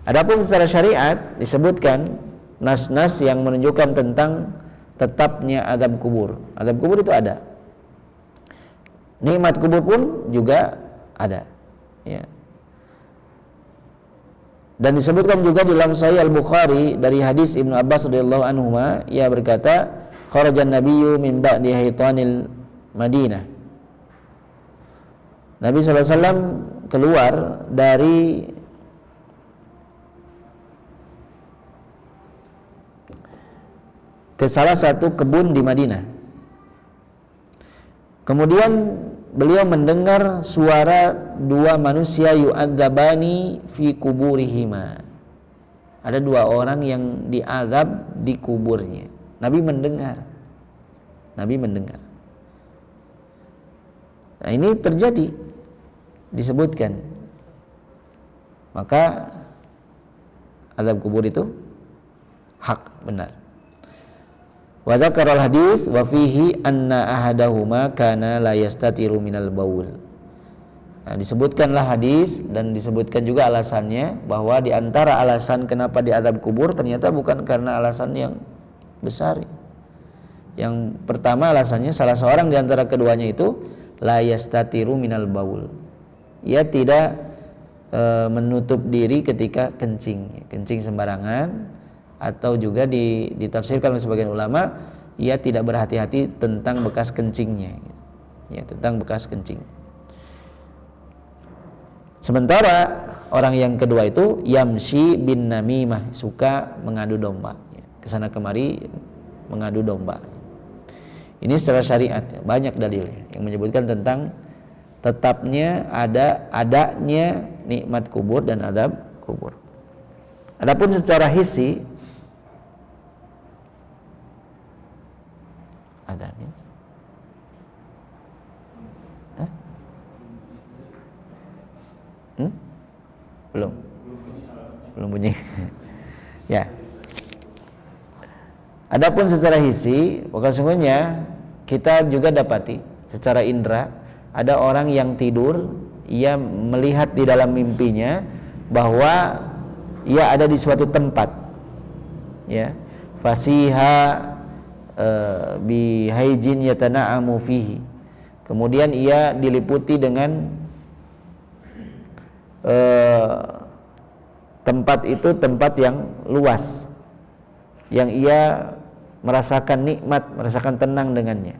Adapun secara syariat disebutkan nas-nas yang menunjukkan tentang tetapnya azab kubur. Azab kubur itu ada. Nikmat kubur pun juga ada, ya. Dan disebutkan juga di dalam Sahih Al-Bukhari dari hadis Ibnu Abbas radhiyallahu anhuma, ia berkata, kharajan nabiyyu min ba'di haitanil Madinah Nabi SAW keluar dari ke salah satu kebun di Madinah. Kemudian beliau mendengar suara dua manusia yu'adzabani fi kuburihima. Ada dua orang yang diazab di kuburnya. Nabi mendengar. Nah, ini terjadi, disebutkan. Maka azab kubur itu hak, benar. Wa dzakaral hadits wa fihi anna ahadahuma kana la yastatiru minal baul. Nah, disebutkanlah hadis dan disebutkan juga alasannya, bahwa di antara alasan kenapa diazab kubur ternyata bukan karena alasan yang besar. Yang pertama alasannya, salah seorang di antara keduanya itu la yastatiru minal baul. Ia tidak menutup diri ketika kencing sembarangan, atau juga ditafsirkan oleh sebagian ulama, ia tidak berhati-hati tentang bekas kencingnya. Ya, tentang bekas kencing. Sementara orang yang kedua itu yamshi bin namimah, suka mengadu domba, ya, kesana kemari mengadu domba. Ini secara syariat banyak dalilnya yang menyebutkan tentang tetapnya adanya nikmat kubur dan azab kubur. Adapun secara hissi adanya belum bunyi. Ya. Adapun secara hissi, maka sesungguhnya kita juga dapati secara indera, ada orang yang tidur, ia melihat di dalam mimpinya bahwa ia ada di suatu tempat, ya, fasiha bi haijin yatana'amu fihi. Kemudian ia diliputi dengan tempat itu tempat yang luas, yang ia merasakan nikmat, merasakan tenang dengannya.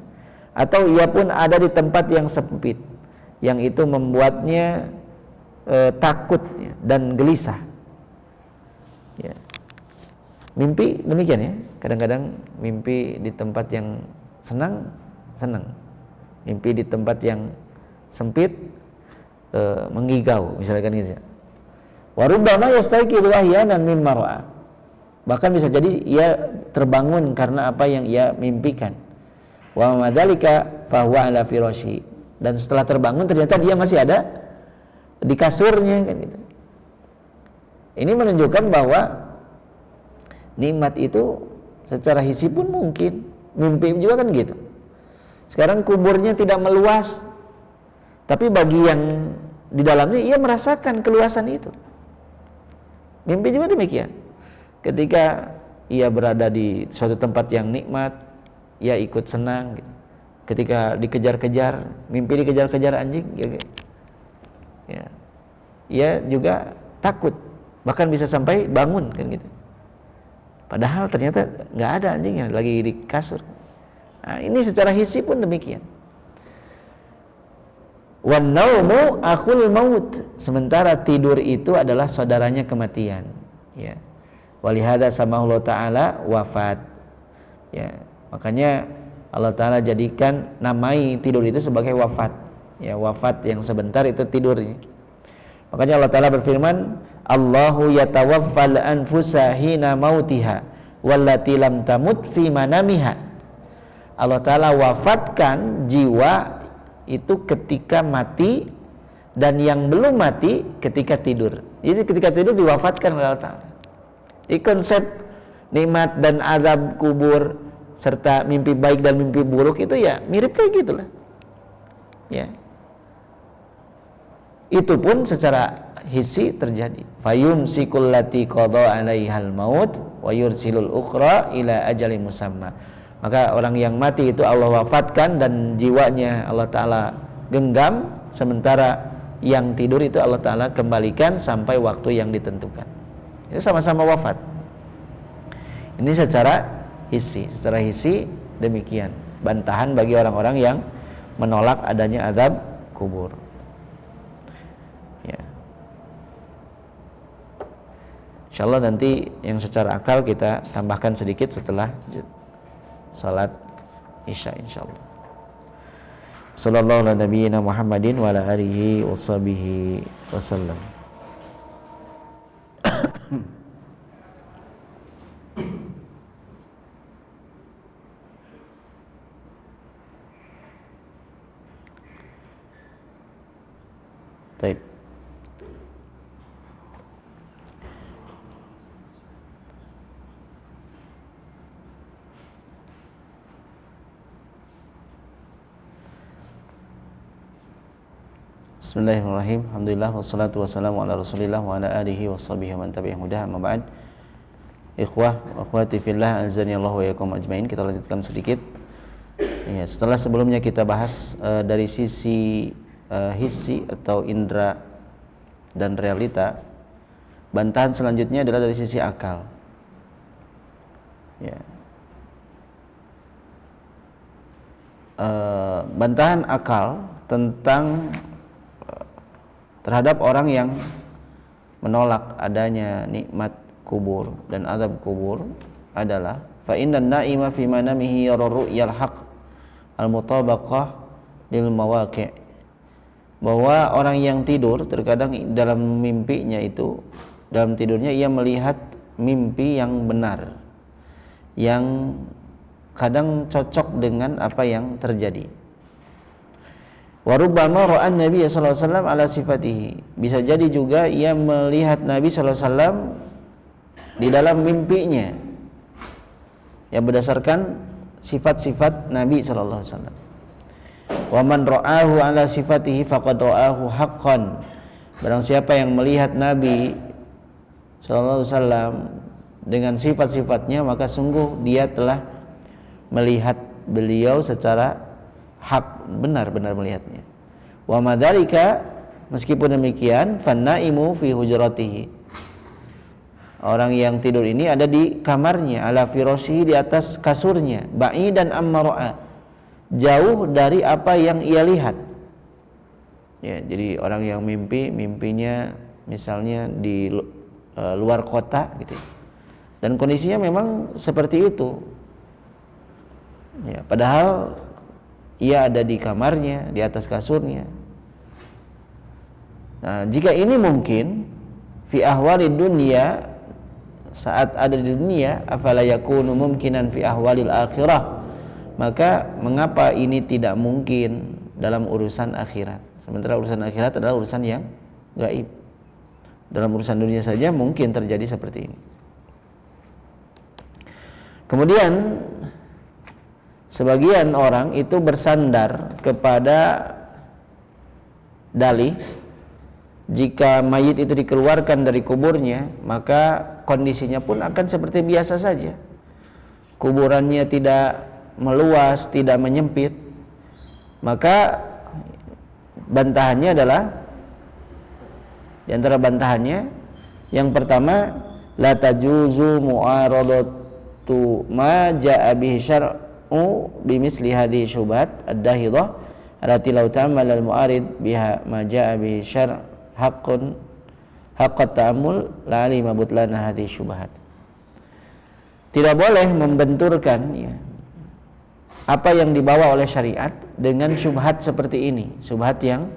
Atau ia pun ada di tempat yang sempit, yang itu membuatnya takut, ya, dan gelisah. Ya. Mimpi demikian, ya. Kadang-kadang mimpi di tempat yang senang. Mimpi di tempat yang sempit, menggigau, misalkan gitu. Wa rubbama yastayqidu ahyanan mimma ra'a. Bahkan bisa jadi ia terbangun karena apa yang ia mimpikan. Wa madzalika fa huwa ala firasyi. Dan setelah terbangun ternyata dia masih ada di kasurnya, kan gitu. Ini menunjukkan bahwa nikmat itu secara hissi pun mungkin, mimpi juga kan gitu. Sekarang kuburnya tidak meluas, tapi bagi yang di dalamnya ia merasakan keluasan itu. Mimpi juga demikian. Ketika ia berada di suatu tempat yang nikmat, ia ikut senang gitu. Ketika dikejar-kejar, mimpi dikejar-kejar anjing, ya, ia juga takut, bahkan bisa sampai bangun, kan gitu. Padahal ternyata nggak ada anjingnya, lagi di kasur. Nah, ini secara hissi pun demikian. Wan naumu akhul maut, sementara tidur itu adalah saudaranya kematian, ya. Walihada samahullah ta'ala wafat, ya. Makanya Allah Ta'ala jadikan namai tidur itu sebagai wafat, ya, wafat yang sebentar itu tidurnya. Makanya Allah Ta'ala berfirman, Allahu yatawaffal anfusa hina mautiha wallati lam tamut fi manamiha. Allah Ta'ala wafatkan jiwa itu ketika mati, dan yang belum mati ketika tidur. Jadi ketika tidur diwafatkan oleh Allah Ta'ala. Jadi konsep nikmat dan azab kubur serta mimpi baik dan mimpi buruk itu ya mirip kayak gitulah, ya. Itu pun secara hissi terjadi. Fayumsikul lati qada 'alaihal maut wa yursilul ukhra ila ajalin musamma. Maka orang yang mati itu Allah wafatkan dan jiwanya Allah Ta'ala genggam, sementara yang tidur itu Allah Ta'ala kembalikan sampai waktu yang ditentukan. Itu sama-sama wafat. Ini secara hissi demikian. Bantahan bagi orang-orang yang menolak adanya azab kubur. Insyaallah nanti yang secara akal kita tambahkan sedikit setelah salat Isya insyaallah. Sallallahu ala nabiyyina Muhammadin wa ala alihi washabihi wasallam. Baik. Bismillahirrahmanirrahim. Alhamdulillah wassalatu wassalamu ala Rasulillah wa ala alihi washabihi wa man tabi'ahum huda. Amma ba'd. Ikhwah wa akhwati fillah, azani Allah wa yakum ajmain. Kita lanjutkan sedikit. Ya, setelah sebelumnya kita bahas dari sisi hissi atau indera dan realita, bantahan selanjutnya adalah dari sisi akal. Ya. Bantahan akal tentang terhadap orang yang menolak adanya nikmat kubur dan azab kubur adalah fa innan naima fi manamihi yara ru'yal haqq al mutabaqah lil mawaqi', bahwa orang yang tidur terkadang dalam mimpinya itu, dalam tidurnya ia melihat mimpi yang benar, yang kadang cocok dengan apa yang terjadi. Wa rubbama ra'an Nabi sallallahu alaihi wasallam ala sifatihi, bisa jadi juga ia melihat Nabi sallallahu alaihi wasallam di dalam mimpinya yang berdasarkan sifat-sifat Nabi sallallahu alaihi wasallam. Wa man ra'ahu ala sifatihi faqad ra'ahu haqqan, barang siapa yang melihat Nabi sallallahu alaihi wasallam dengan sifat-sifatnya, maka sungguh dia telah melihat beliau secara hak, benar-benar melihatnya. Wa madzalika, meskipun demikian, fannaimu fi hujratihi, orang yang tidur ini ada di kamarnya, ala firashihi, di atas kasurnya, ba'idan amma ra'a, jauh dari apa yang ia lihat. Ya, jadi orang yang mimpinya misalnya di luar kota gitu, dan kondisinya memang seperti itu. Ya, padahal ia ada di kamarnya, di atas kasurnya. Nah, jika ini mungkin fi ahwalid dunya, saat ada di dunia, afala yakunu mumkinan fi ahwalil akhirah, maka mengapa ini tidak mungkin dalam urusan akhirat? Sementara urusan akhirat adalah urusan yang gaib. Dalam urusan dunia saja mungkin terjadi seperti ini. Kemudian sebagian orang itu bersandar kepada dalih, jika mayit itu dikeluarkan dari kuburnya, maka kondisinya pun akan seperti biasa saja. Kuburannya tidak meluas, tidak menyempit. Maka bantahannya adalah, di antara bantahannya yang pertama, la tajuzu mu'aradatu ma ja'a bihi syar'u bimisli hadhihi syubhat ad-dahidah allati law ta'ammal al-mu'arid biha ma ja'a bihi syar' haqqun haqqat ta'ammul la alima butlana hadhihi syubhat. Tidak boleh membenturkan ya, apa yang dibawa oleh syariat dengan syubhat seperti ini, syubhat yang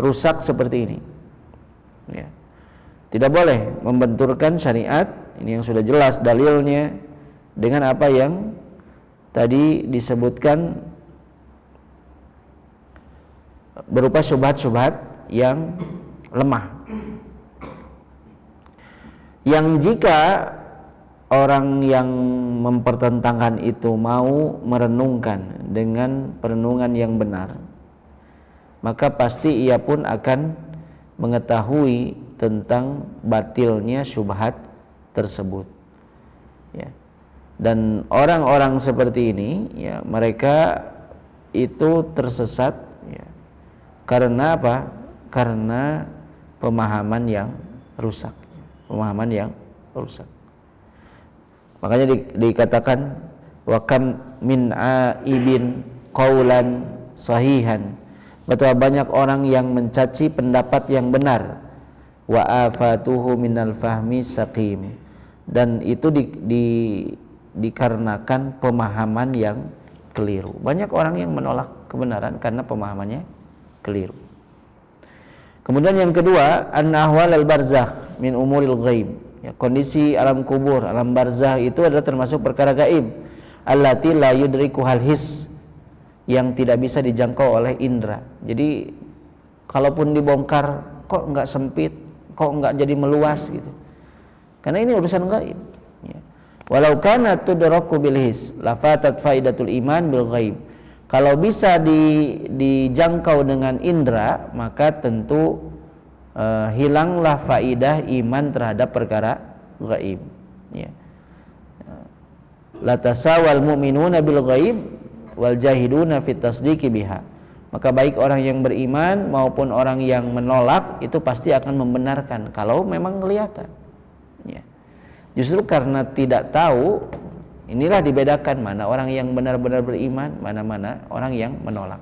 rusak seperti ini. Ya. Tidak boleh membenturkan syariat ini yang sudah jelas dalilnya dengan apa yang tadi disebutkan berupa syubhat-syubhat yang lemah. Yang jika orang yang mempertentangkan itu mau merenungkan dengan perenungan yang benar, maka pasti ia pun akan mengetahui tentang batilnya syubhat tersebut. Ya. Dan orang-orang seperti ini, ya, mereka itu tersesat, ya, karena apa? Karena pemahaman yang rusak, pemahaman yang rusak. Makanya dikatakan wa kam min aibin qaulan sahihan, betapa banyak orang yang mencaci pendapat yang benar wa afatuhu minal fahmi saqim, dan itu dikarenakan pemahaman yang keliru. Banyak orang yang menolak kebenaran karena pemahamannya keliru. Kemudian yang kedua, an-ahwal al-barzakh min umuril ghaib. Ya, kondisi alam kubur, alam barzakh itu adalah termasuk perkara gaib. Allati la yudrikuhal his, yang tidak bisa dijangkau oleh indera. Jadi kalaupun dibongkar kok enggak sempit, kok enggak jadi meluas gitu. Karena ini urusan gaib. Ya. Walau kana tudraku bil his, lafatat faidatul iman bil ghaib. Kalau bisa dijangkau dengan indera, maka tentu hilanglah faidah iman terhadap perkara gaib. Ya. La tasawal mu'minuna bil ghaib wal jahiduna fit tasdiqi biha. Maka baik orang yang beriman maupun orang yang menolak itu pasti akan membenarkan kalau memang kelihatan. Ya. Justru karena tidak tahu, inilah dibedakan mana orang yang benar-benar beriman, mana orang yang menolak.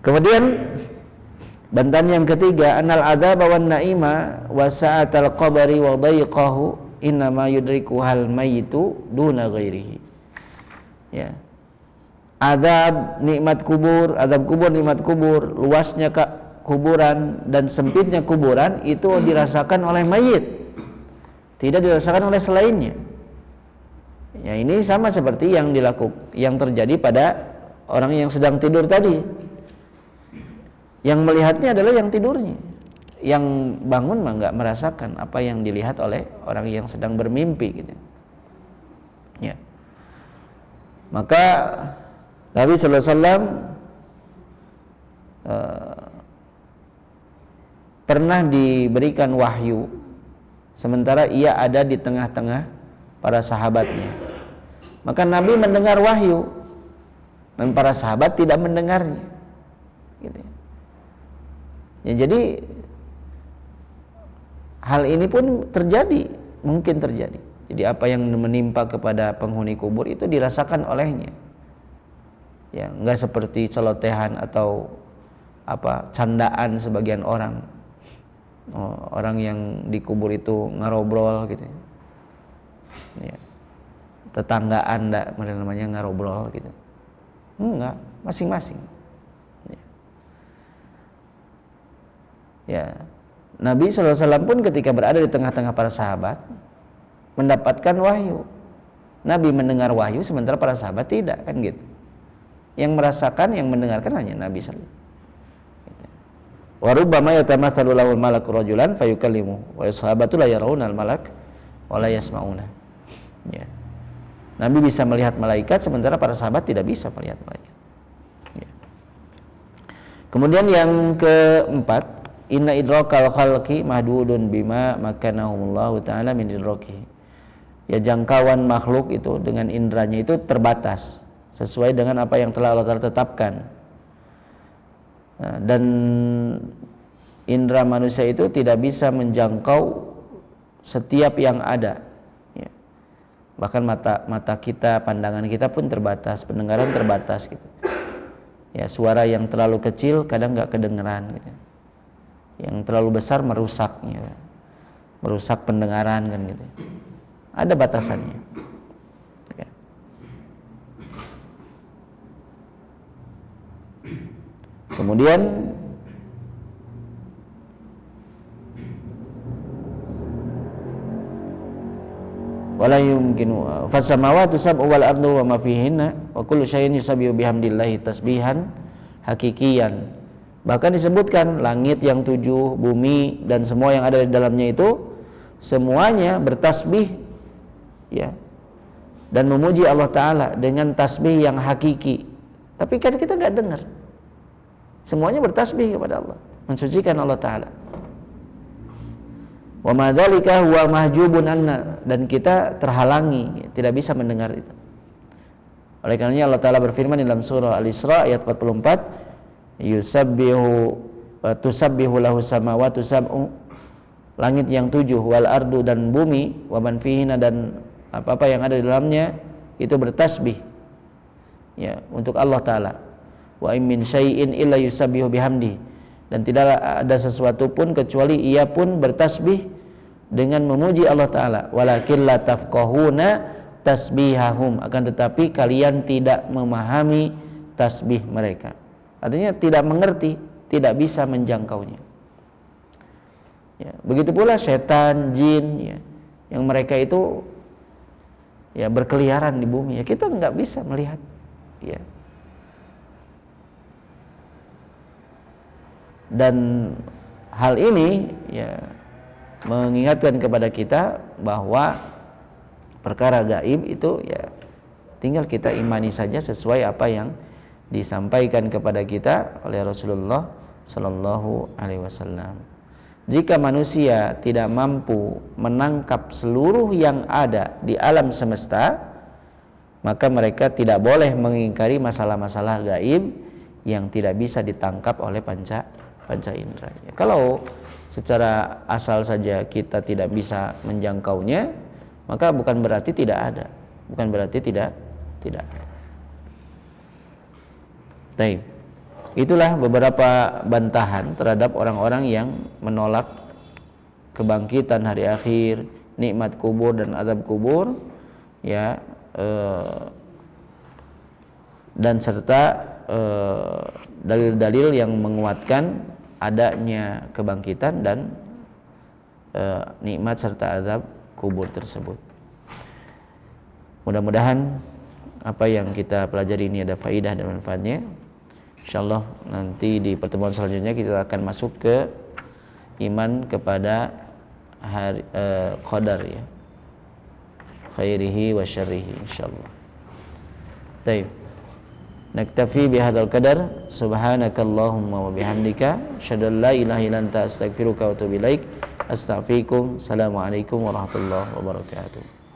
Kemudian bantahan yang ketiga, anal adzab wan naima wa sa'atal qabri wa dayqahu innama yudrikuhal mayyitu duna ghairihi. Ya. Azab nikmat kubur, nikmat kubur, luasnya kuburan dan sempitnya kuburan itu dirasakan oleh mayit, tidak dirasakan oleh selainnya. Ya, ini sama seperti yang terjadi pada orang yang sedang tidur tadi. Yang melihatnya adalah yang tidurnya. Yang bangun mah enggak merasakan apa yang dilihat oleh orang yang sedang bermimpi gitu. Ya. Maka Nabi sallallahu alaihi wasallam pernah diberikan wahyu sementara ia ada di tengah-tengah para sahabatnya. Maka Nabi mendengar wahyu dan para sahabat tidak mendengarnya. Gitu. Ya, jadi hal ini pun mungkin terjadi. Jadi apa yang menimpa kepada penghuni kubur itu dirasakan olehnya. Ya, enggak seperti celotehan atau candaan sebagian orang. Orang yang dikubur itu ngarobrol gitu. Ya. Tetanggaan namanya ngarobrol gitu. Enggak, masing-masing. Ya. Nabi SAW pun ketika berada di tengah-tengah para sahabat mendapatkan wahyu. Nabi mendengar wahyu sementara para sahabat tidak, kan gitu. Yang merasakan, yang mendengarkan hanya Nabi SAW. Wa rubbama yatamatsalu lahul malaku rajulan fayukallimu wa sahabatu la yarawna al malak wa la yasmauna. Ya. Nabi bisa melihat malaikat sementara para sahabat tidak bisa melihat malaikat. Ya. Kemudian yang keempat, inna idrakal khalqi mahdudun bima makanahumullahu ta'ala min idrakihi. Ya, jangkauan makhluk itu dengan indranya itu terbatas sesuai dengan apa yang telah Allah Ta'ala tetapkan. Nah, dan indera manusia itu tidak bisa menjangkau setiap yang ada. Ya. Bahkan mata kita, pandangan kita pun terbatas, pendengaran terbatas gitu. Ya, suara yang terlalu kecil kadang nggak kedengeran gitu. Yang terlalu besar merusak, ya. Merusak pendengaran kan gitu. Ada batasannya. Ya. Kemudian wala yumkinu fasamawati sab'u wal ardu wa ma fihinna wa kullu syai'in yusabbihu bihamdillahi tasbihan hakikiyan. Bahkan disebutkan langit yang 7, bumi dan semua yang ada di dalamnya itu semuanya bertasbih, ya, dan memuji Allah Ta'ala dengan tasbih yang hakiki. Tapi kan kita nggak dengar. Semuanya bertasbih kepada Allah, mensucikan Allah Ta'ala. Wa ma dzalika huwa mahjubun anna, dan kita terhalangi, tidak bisa mendengar itu. Oleh karenanya Allah Ta'ala berfirman dalam surah Al-Isra ayat 44, tusabbihu lahu samawati sab'u, langit yang 7, wal ardu dan bumi, wa man fihinna dan apa-apa yang ada di dalamnya itu bertasbih, ya, untuk Allah Ta'ala. Wa in min syai'in illa yusabbihu bihamdi, dan tidak ada sesuatu pun kecuali ia pun bertasbih dengan memuji Allah Ta'ala. Walakin la tafqahuna tasbihahum, akan tetapi kalian tidak memahami tasbih mereka. Artinya tidak mengerti, tidak bisa menjangkaunya. Ya, begitu pula setan, jin, ya, yang mereka itu ya berkeliaran di bumi, ya kita nggak bisa melihat. Ya. Dan hal ini ya mengingatkan kepada kita bahwa perkara gaib itu ya tinggal kita imani saja sesuai apa yang disampaikan kepada kita oleh Rasulullah Sallallahu Alaihi Wasallam. Jika manusia tidak mampu menangkap seluruh yang ada di alam semesta, maka mereka tidak boleh mengingkari masalah-masalah gaib yang tidak bisa ditangkap oleh panca indera. Ya, kalau secara asal saja kita tidak bisa menjangkaunya, maka bukan berarti tidak ada, bukan berarti tidak ada. Baik. Itulah beberapa bantahan terhadap orang-orang yang menolak kebangkitan hari akhir, nikmat kubur dan azab kubur, ya, dan serta dalil-dalil yang menguatkan adanya kebangkitan dan nikmat serta azab kubur tersebut. Mudah-mudahan apa yang kita pelajari ini ada faidah dan manfaatnya. Insyaallah nanti di pertemuan selanjutnya kita akan masuk ke iman kepada hari qadar, ya, khairihi wa syarrihi insyaallah. Baik. Naktafi bihadzal qadar. Subhanakallahumma wa bihamdika asyhadu an la ilaha illa anta astaghfiruka wa atubu ilaik. Astaghfirukum. Assalamualaikum warahmatullahi wabarakatuh.